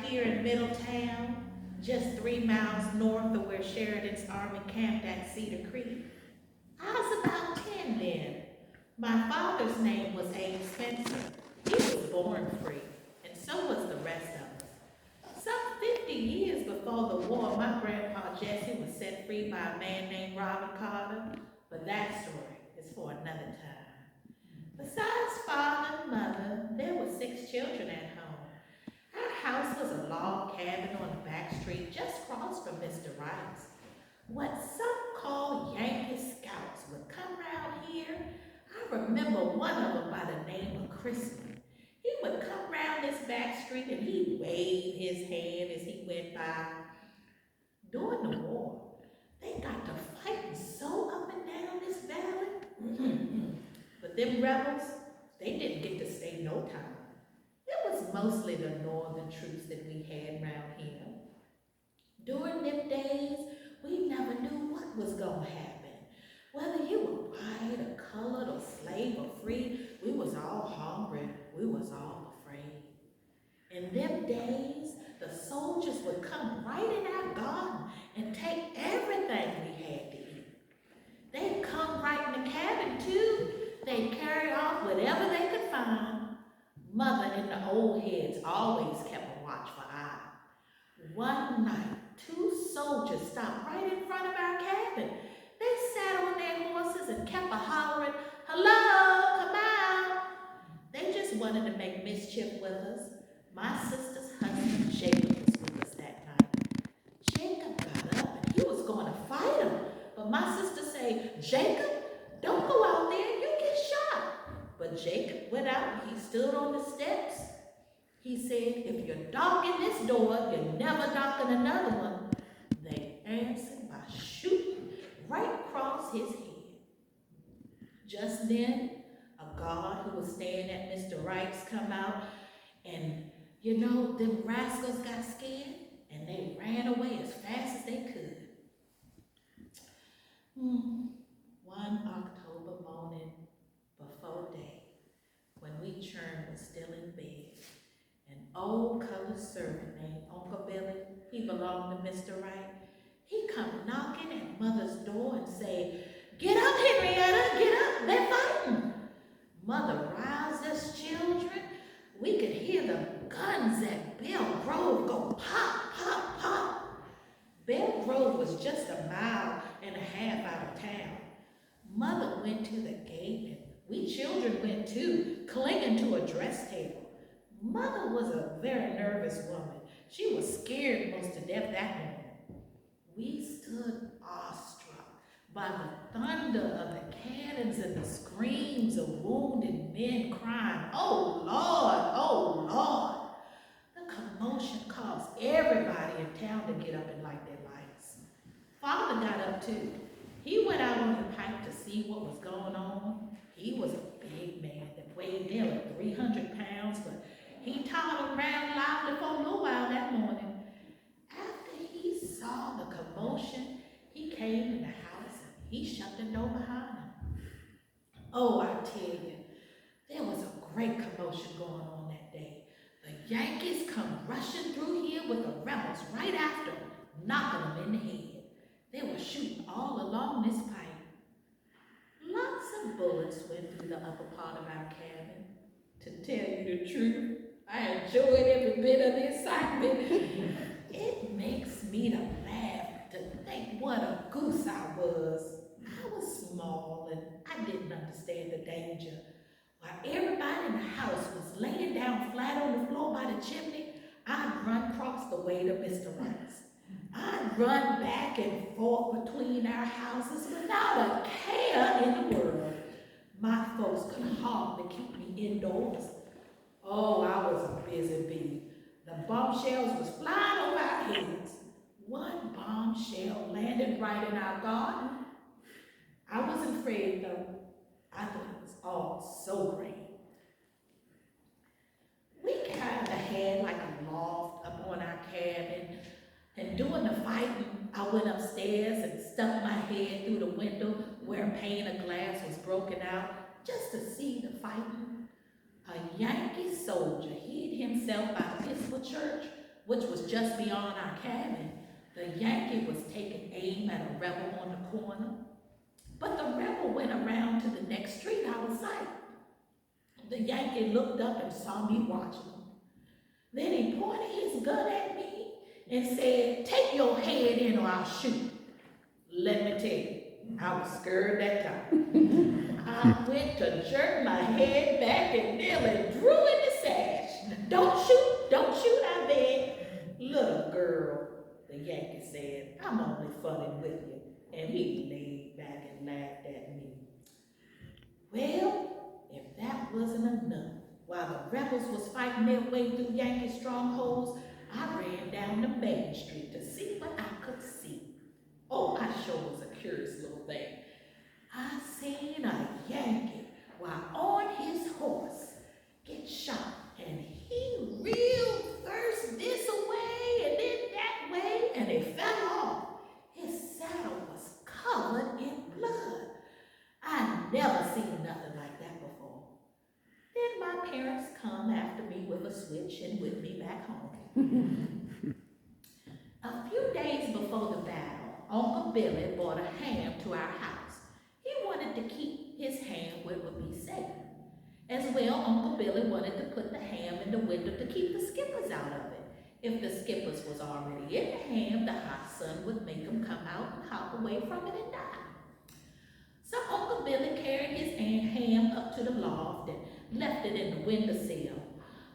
here in Middletown, just 3 miles north of where Sheridan's Army camped at Cedar Creek. I was about 10 then. My father's name was Abe Spencer. He was born free, and so was the rest of us. Some 50 years before the war, my grandpa Jesse was set free by a man named Robert Carter, but that story is for another time. Besides father and mother, there were 6 children at home. Our house was a log cabin on the back street just across from Mr. Wright's. What some call Yankee Scouts would come round here. I remember one of them by the name of Crispy. He would come round this back street and he'd wave his hand as he went by. During the war, they got to fighting so up and down this valley. But them rebels, they didn't get to stay no time. It was mostly the northern troops that we had round here. During them days, we never knew what was gonna happen. Whether you were white or colored or slave or free, we was all hungry, we was all afraid. In them days, the soldiers would come right in our garden and take everything we had to eat. They'd come right in the cabin too. They'd carry off whatever they could find. Mother and the old heads always kept a watchful eye. One night, 2 soldiers stopped right in front of our cabin. They sat on their horses and kept a-hollering, "Hello, come out." They just wanted to make mischief with us. My sister's husband, Jacob, was with us that night. Jacob got up and he was going to fight him. But my sister said, "Jacob, don't go out there, you'll get shot." But Jacob went out and he stood on the steps. He said, "If you're knocking this door, you're never knocking another one." They answered by shooting right across his head. Just then, a guard who was staying at Mr. Wright's come out, and you know, them rascals got scared and they ran away as fast as they could. One October morning before day, when we churn was still in bed, an old colored servant named Uncle Billy, he belonged to Mr. Wright, he come knocking at Mother's door and say, "Get up, Henrietta, get up, they're fighting." Mother roused us children. We could hear the guns at Bell Grove go pop, pop, pop. Bell Grove was just a mile and a half out of town. Mother went to the gate and we children went too, clinging to a dress table. Mother was a very nervous woman. She was scared most to death that morning. We stood awestruck by the thunder of the cannons and the screams of wounded men crying, "Oh Lord, oh Lord." The commotion caused everybody in town to get up and light their lights. Father got up too. He went out on the pike to see what was going on. He was a big man that weighed nearly 300 pounds, but he toddled around lively for a little while that morning. After he saw the commotion, he came in the house and he shut the door behind him. Oh, I tell you, there was a great commotion going on that day. The Yankees come rushing through here with the rebels right after them, knocking them in the head. They were shooting all along this pipe. Lots of bullets went through the upper part of our cabin. To tell you the truth, I enjoyed every bit of the excitement. It makes me to laugh to think what a goose I was. I was small and I didn't understand the danger. While everybody in the house was laying down flat on the floor by the chimney, I'd run across the way to Mr. Wright's. I'd run back and forth between our houses without a care in the world. My folks could hardly keep me indoors. Oh, I was a busy bee. The bombshells was flying over our heads. One bombshell landed right in our garden. I wasn't afraid though. I thought it was all so great. We kind of had like a loft up on our cabin, and during the fighting, I went upstairs and stuck my head through the window where a pane of glass was broken out just to see the fighting. A Yankee soldier hid himself by the Episcopal church which was just beyond our cabin, the Yankee was taking aim at a rebel on the corner. But the rebel went around to the next street out of sight. The Yankee looked up and saw me watching him. Then he pointed his gun at me and said, "Take your head in or I'll shoot." Let me tell you, I was scared that time. I went to jerk my head back and nearly drew in the sash. Don't shoot, I begged. "Little girl," the Yankee said, "I'm only funning with you." And he laid back and laughed at me. Well, if that wasn't enough, while the rebels was fighting their way through Yankee strongholds, I ran down the main street to see what I could see. Oh, I sure was a curious little thing. I seen a Yankee while on his horse get shot, and he reeled first this way and then that way, and it fell off. His saddle was covered in blood. I never seen nothing like that before. Then my parents come after me with a switch and whipped me back home. A few days before the battle, Uncle Billy brought a ham to our house. He wanted to keep his ham where it would be safe. As well, Uncle Billy wanted to put the ham in the window to keep the skippers out of it. If the skippers was already in the ham, the hot sun would make them come out and hop away from it and die. So Uncle Billy carried his ham up to the loft and left it in the windowsill.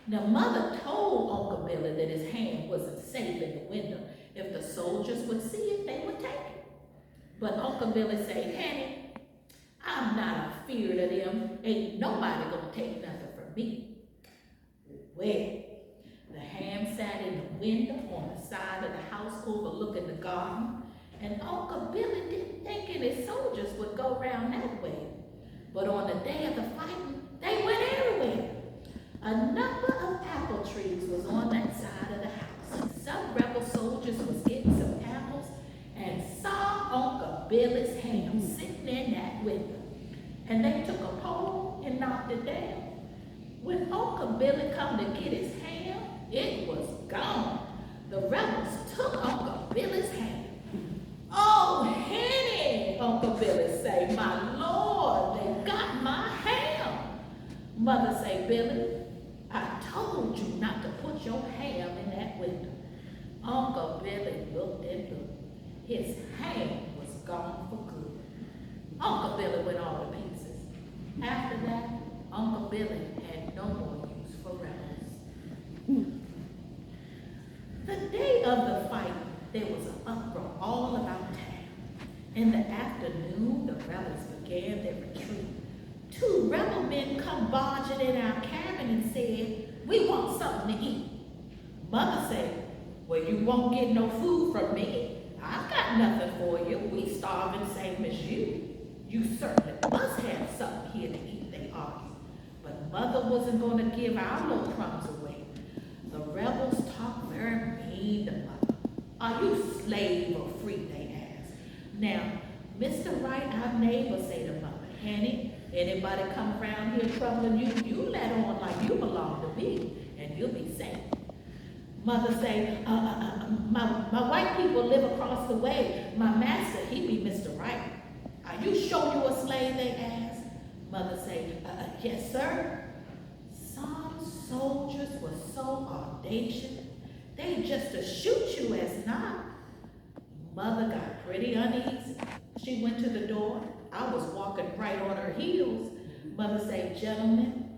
Now Mother told Uncle Billy that his ham wasn't safe in the window. If the soldiers would see it, they would take it. But Uncle Billy said, "Honey, I'm not afeard of them. Ain't nobody gonna take nothing from me." Well, the ham sat in the window on the side of the house overlooking the garden, and Uncle Billy didn't think any soldiers would go around that way. But on the day of the fighting, they went everywhere. A number of apple trees was on that side of the house, and some rebel soldiers was getting some apples and saw Uncle Billy's ham sitting in that window. And they took a pole and knocked it down. When Uncle Billy come to get his ham, it was gone. The rebels took Uncle Billy's ham. "Oh, Henny," Uncle Billy say, "My Lord, they got my ham." Mother say, "Billy, I told you not to put your ham in that window." Uncle Billy looked and looked. His ham was gone for good. Uncle Billy went all to pieces. After that, Uncle Billy had no more use for rebels. The day of the fight, there was an uproar all about town. In the afternoon, the rebels began their retreat. 2 rebel men come barging in our cabin and said, "We want something to eat." Mother said, "Well, you won't get no food from me. I've got nothing for you. We starving same as you. You certainly must have something here to eat," they argued. But Mother wasn't going to give our little crumbs away. The rebels talked very mean to Mother. "Are you slave or free?" they asked. Now, Mr. Wright, our neighbor, say to Mother, "Henny, anybody come around here troubling you, you let on like you belong to me, and you'll be safe." Mother say, my white people live across the way. My master, he be Mr. Wright." "Are you sure you a slave?" they asked. Mother say, "Yes, sir." Some soldiers were so audacious, they just to shoot you as not. Mother got pretty uneasy. She went to the door. I was walking right on her heels. Mother say, "Gentlemen,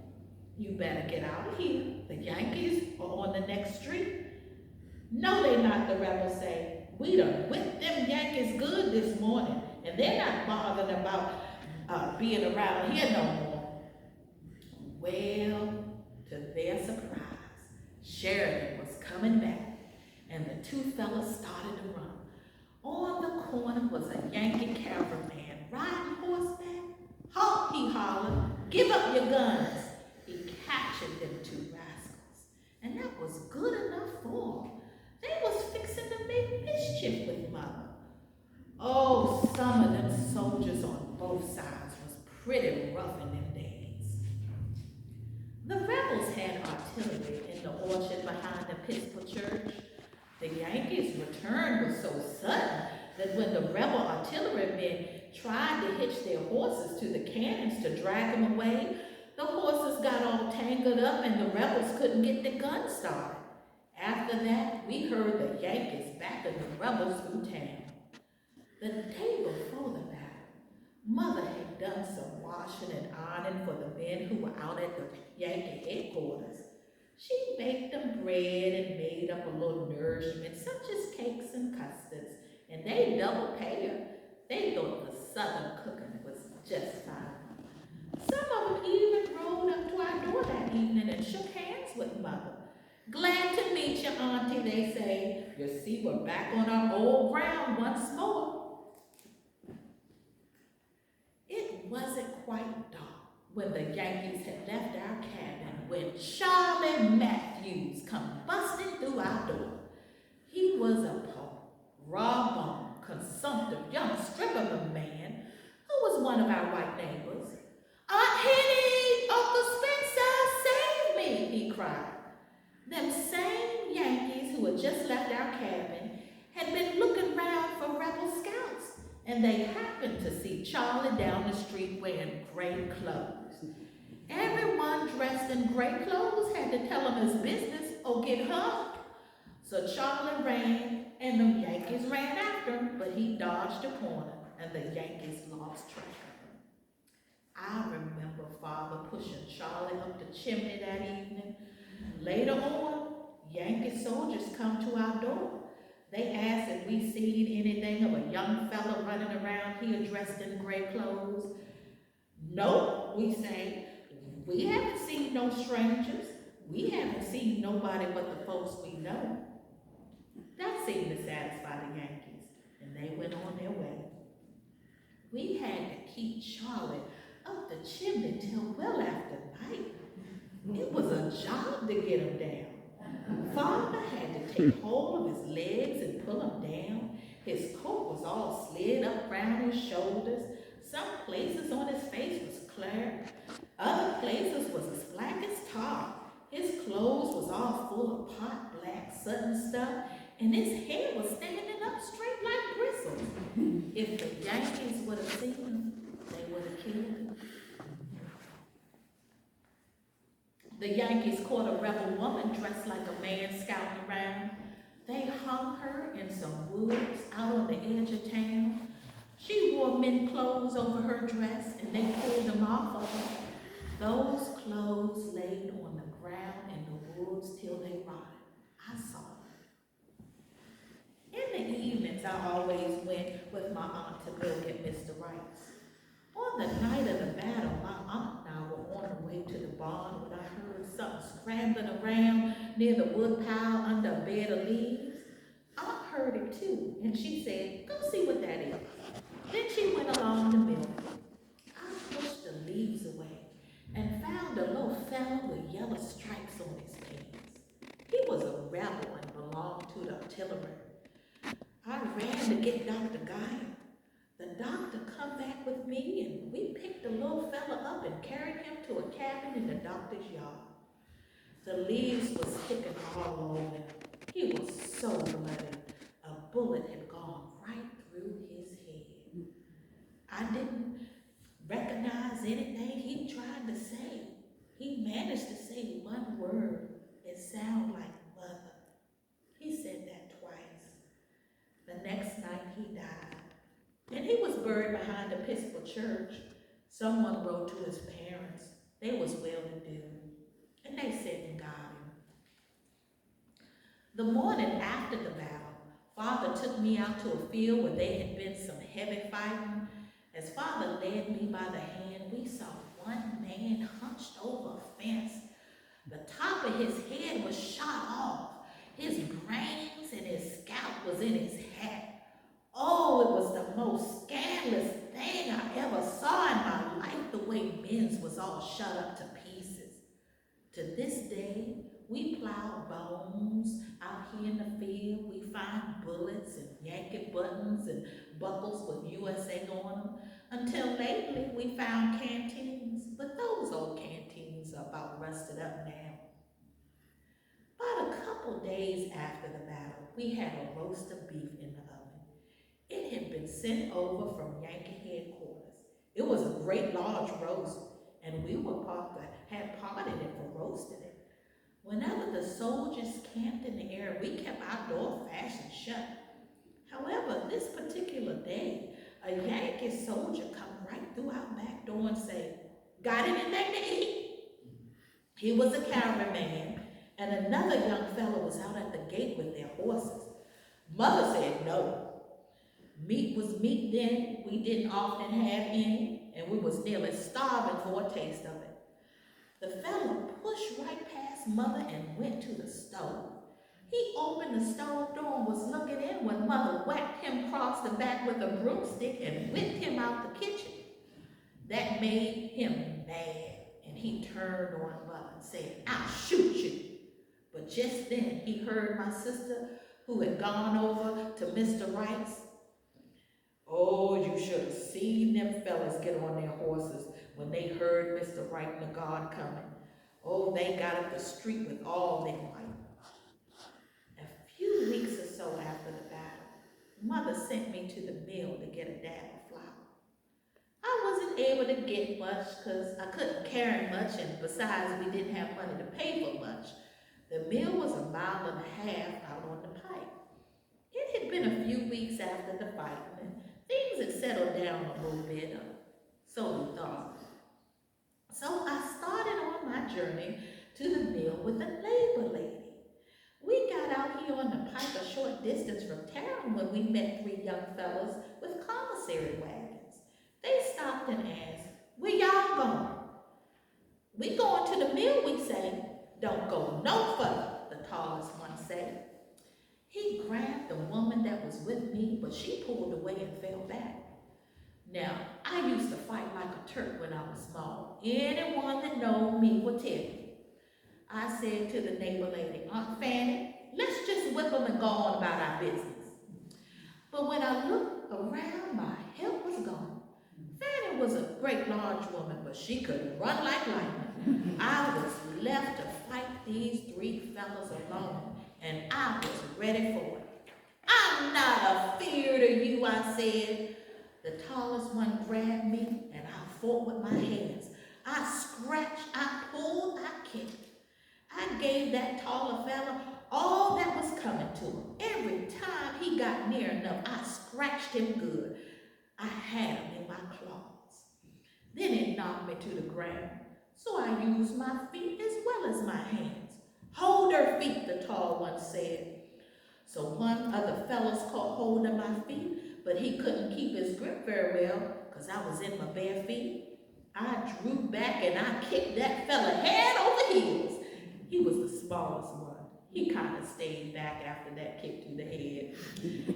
you better get out of here. The Yankees are on the next street." "No, they not," the rebels say. "We done whipped them Yankees good this morning, and they're not bothering about being around here no more." Well, to their surprise, Sheridan was coming back, and the 2 fellas started to run. On the corner was a Yankee cavalryman riding horseback. "Halt," he hollered, "give up your guns." He captured them 2 rascals, and that was good enough for them. They was fixing to make mischief with Mother. Oh, some of them soldiers on both sides was pretty rough in them days. The rebels had artillery in the orchard behind the Episcopal church. The Yankees' return was so sudden that when the rebel artillerymen tried to hitch their horses to the cannons to drag them away, the horses got all tangled up and the rebels couldn't get the gun started. After that, we heard the Yankees backing the rebels through town. The day before the battle, Mother had done some washing and ironing for the men who were out at the Yankee headquarters. She baked them bread and made up a little nourishment, such as cakes and custards, and they double paid her. They thought the Southern cooking was just fine. Some of them even rode up to our door that evening and shook hands with Mother. "Glad to meet you, Auntie," they say. "You see, we're back on our old ground once more." It wasn't quite dark when the Yankees had left our cabin when Charlie Matthews come busting through our door. He was a poor, raw-boned, consumptive young strip of a man who was one of our white neighbors. "Aunt Henny, Uncle Spencer, save me!" he cried. Them same Yankees who had just left our cabin had been looking round for rebel scouts, and they happened to see Charlie down the street wearing gray clothes. Everyone dressed in gray clothes had to tell him his business or get humped. So Charlie ran, and the Yankees ran after him, but he dodged a corner, and the Yankees lost track of him. I remember Father pushing Charlie up the chimney that evening. Later on, Yankee soldiers come to our door. They asked if we seen anything of a young fella running around here dressed in gray clothes. "No," we say. "We haven't seen no strangers. We haven't seen nobody but the folks we know." That seemed to satisfy the Yankees, and they went on their way. We had to keep Charlie up the chimney till well after night. It was a job to get him down. Father had to take hold of his legs and pull him down. His coat was all slid up round his shoulders. Some places on his face was clear. Other places was as black as tar. His clothes was all full of pot black soot and stuff, and his hair was standing up straight like bristles. If the Yankees would have seen him, they would have killed him. The Yankees caught a rebel woman dressed like a man scouting around. They hung her in some woods out on the edge of town. She wore men's clothes over her dress, and they pulled them off of her. Those clothes laid on the ground in the woods till they rotted. I saw them. In the evenings, I always went with my aunt to go get Mr. Rice. On the night of the battle, my aunt and I were on the way to the barn when I heard something scrambling around near the woodpile under a bed of leaves. Aunt heard it too, and she said, "Go see what that is." Then she went along the mill. I pushed the leaves away and found a little fellow with yellow stripes on his pants. He was a rebel and belonged to the artillery. I ran to get Dr. Guy. The doctor come back with me, and we picked the little fella up and carried him to a cabin in the doctor's yard. The leaves was sticking all over him. He was so bloody. A bullet had gone right through his head. I didn't recognize anything he tried to say. He managed to say one word. It sounded like mother. He said that twice. The next night he died. And he was buried behind the Episcopal church. Someone wrote to his parents. They was well-to-do, and they said and got him. The morning after the battle, Father took me out to a field where there had been some heavy fighting. As Father led me by the hand, we saw one man hunched over a fence. The top of his head was shot off. His brains and his scalp was in his hat. Oh, it was the most scandalous thing I ever saw in my life, the way men's was all shut up to pieces. To this day, we plow bones out here in the field. We find bullets and Yankee buttons and buckles with USA on them. Until lately, we found canteens, but those old canteens are about rusted up now. About a couple days after the battle, we had a roast of beef in the oven. It had been sent over from Yankee headquarters. It was a great large roast, and we were had parted it for roasting it. Whenever the soldiers camped in the area, we kept our door fastened shut. However, this particular day, a Yankee soldier come right through our back door and say, "Got anything to eat?" He was a cavalryman, and another young fellow was out at the gate with their horses. Mother said no. Meat was meat then, we didn't often have any, and we was nearly starving for a taste of it. The fellow pushed right past Mother and went to the stove. He opened the stove door and was looking in when Mother whacked him across the back with a broomstick and whipped him out the kitchen. That made him mad, and he turned on Mother and said, "I'll shoot you." But just then he heard my sister, who had gone over to Mr. Wright's. Oh, you should have seen them fellas get on their horses when they heard Mr. Wright and the guard coming. Oh, they got up the street with all their might. A few weeks or so after the battle, Mother sent me to the mill to get a dab of flour. I wasn't able to get much because I couldn't carry much, and besides, we didn't have money to pay for much. The mill was 1.5 miles out on the pike. It had been a few weeks after the fight, and things had settled down a little bit, so we thought. So I started on my journey to the mill with a labor lady. We got out here on the pike a short distance from town when we met 3 young fellows with commissary wagons. They stopped and asked, "Where y'all going?" "We going to the mill," we say. "Don't go no further," the tallest one said. He grabbed the woman that was with me, but she pulled away and fell back. Now, I used to fight like a Turk when I was small. Anyone that knows me will tell you. I said to the neighbor lady, "Aunt Fanny, let's just whip them and go on about our business." But when I looked around, my help was gone. Fanny was a great large woman, but she could run like lightning. I was left to fight these 3 fellas alone, and I was ready for it. "I'm not afeard of you," I said. The tallest one grabbed me, and I fought with my hands. I scratched, I pulled, I kicked. I gave that taller fella all that was coming to him. Every time he got near enough, I scratched him good. I had him in my claws. Then it knocked me to the ground, so I used my feet as well as my hands. "Hold her feet," the tall one said. So one of the fellows caught hold of my feet, but he couldn't keep his grip very well because I was in my bare feet. I drew back and I kicked that fella head over heels. He was the smallest one. He kind of stayed back after that kick to the head.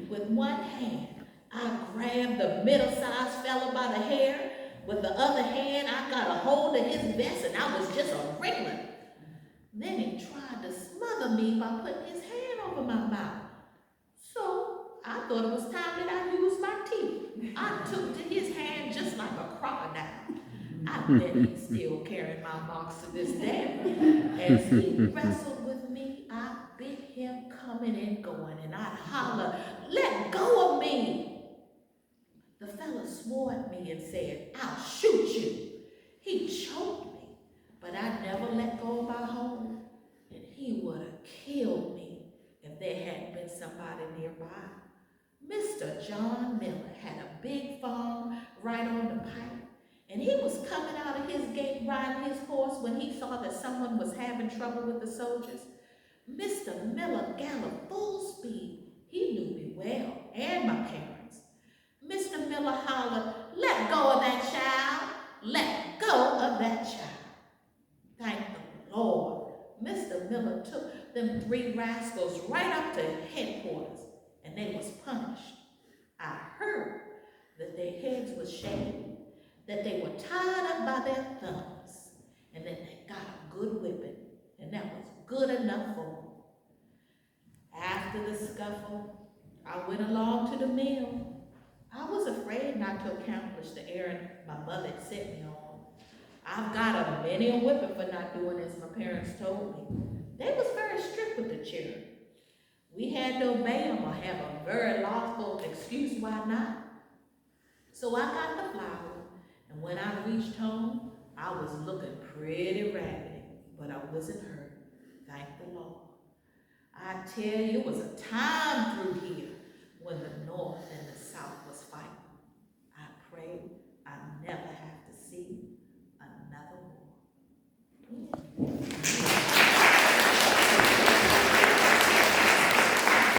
With one hand, I grabbed the middle-sized fella by the hair. With the other hand, I got a hold of his vest and I was just a wriggling. Then he tried to smother me by putting his hand over my mouth. So I thought it was time that I used my teeth. I took to his hand just like a crocodile. I bet he's still carrying my marks to this day. As he wrestled with me, I bit him coming and going, and I'd holler, "Let go of me!" The fella swore at me and said, "I'll shoot you." He choked me, but I never let go of my hold, and he would have killed me if there hadn't been somebody nearby. Mr. John Miller had a big farm right on the pike, and he was coming out of his gate riding his horse when he saw that someone was having trouble with the soldiers. Mr. Miller galloped full speed. He knew me well, and my parents. Mr. Miller hollered, "Let go of that child! Let go of that child!" Thank the Lord. Mr. Miller took them 3 rascals right up to headquarters, and they was punished. I heard that their heads was shaved, that they were tied up by their thumbs, and that they got a good whipping, and that was good enough for them. After the scuffle, I went along to the mill. I was afraid not to accomplish the errand my mother had sent me on. I've got a many a whipping for not doing as my parents told me. They was very strict with the children. We had to obey them or have a very logical excuse why not. So I got the flower, and when I reached home, I was looking pretty raggedy, but I wasn't hurt. Thank the Lord. I tell you, it was a time through here when the north and the